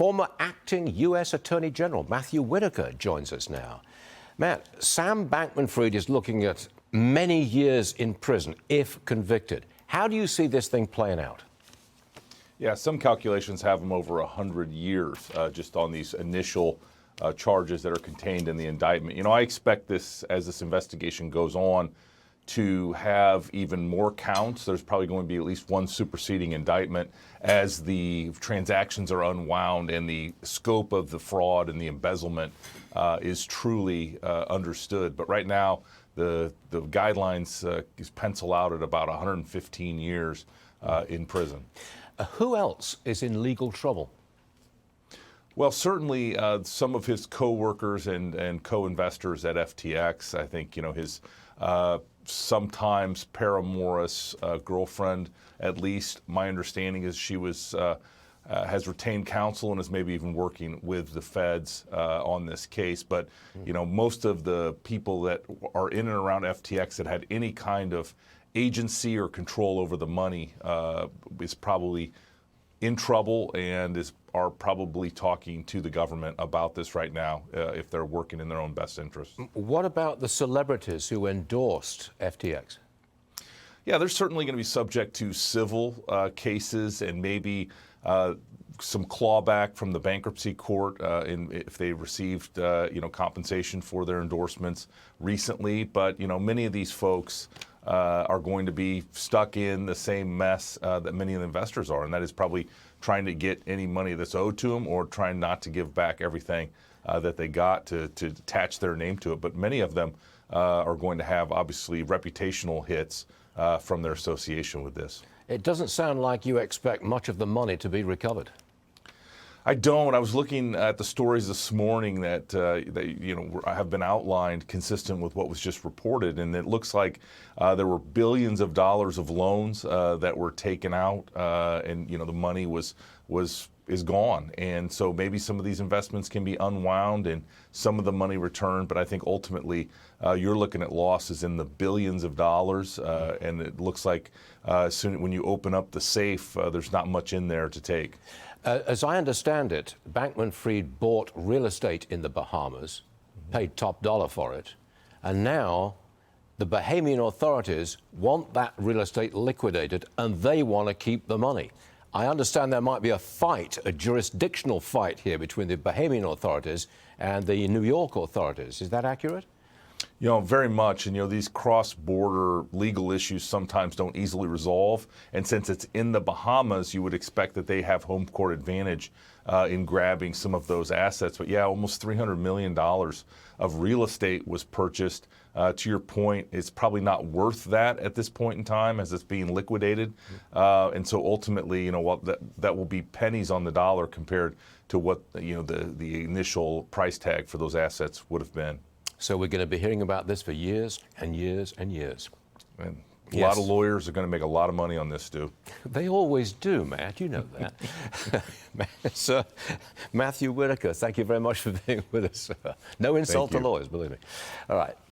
Former acting U.S. Attorney General Matthew Whitaker joins us now. Matt, Sam Bankman-Fried is looking at many years in prison if convicted. How do you see this thing playing out? Yeah, some calculations have him over 100 years just on these initial charges that are contained in the indictment. You know, I expect this, as this investigation goes on, to have even more counts. There's probably going to be at least one superseding indictment as the transactions are unwound and the scope of the fraud and the embezzlement is truly understood. But right now, the guidelines is pencil out at about 115 years in prison. Who else is in legal trouble? Well, certainly some of his co-workers and co-investors at FTX. I think, you know, his sometimes paramourous girlfriend, at least my understanding is she was has retained counsel and is maybe even working with the feds on this case. But, you know, most of the people that are in and around FTX that had any kind of agency or control over the money is probably in trouble and are probably talking to the government about this right now if they're working in their own best interest. What about the celebrities who endorsed FTX? Yeah, they're certainly going to be subject to civil cases and maybe some clawback from the bankruptcy court if they received you know, compensation for their endorsements recently. But you know, many of these folks are going to be stuck in the same mess that many of the investors are, and that is probably trying to get any money that's owed to them or trying not to give back everything that they got to attach their name to it. But many of them are going to have, obviously, reputational hits from their association with this. It doesn't sound like you expect much of the money to be recovered. I don't. I was looking at the stories this morning that you know, have been outlined consistent with what was just reported, and it looks like there were billions of dollars of loans that were taken out, and you know, the money is gone. And so maybe some of these investments can be unwound and some of the money returned, but I think ultimately you're looking at losses in the billions of dollars, and it looks like soon when you open up the safe, there's not much in there to take. As I understand it, Bankman-Fried bought real estate in the Bahamas, paid top dollar for it, and now the Bahamian authorities want that real estate liquidated and they want to keep the money. I understand there might be a fight, a jurisdictional fight here between the Bahamian authorities and the New York authorities. Is that accurate? You know, very much. And, you know, these cross-border legal issues sometimes don't easily resolve. And since it's in the Bahamas, you would expect that they have home court advantage in grabbing some of those assets. But, yeah, almost $300 million of real estate was purchased. To your point, it's probably not worth that at this point in time as it's being liquidated. And so ultimately, you know, what that will be pennies on the dollar compared to what, you know, the initial price tag for those assets would have been. So we're going to be hearing about this for years and years and years. And a lot of lawyers are going to make a lot of money on this, Stu. They always do, Matt. You know that. Sir Matthew Whitaker, thank you very much for being with us. No insult to lawyers, believe me. All right.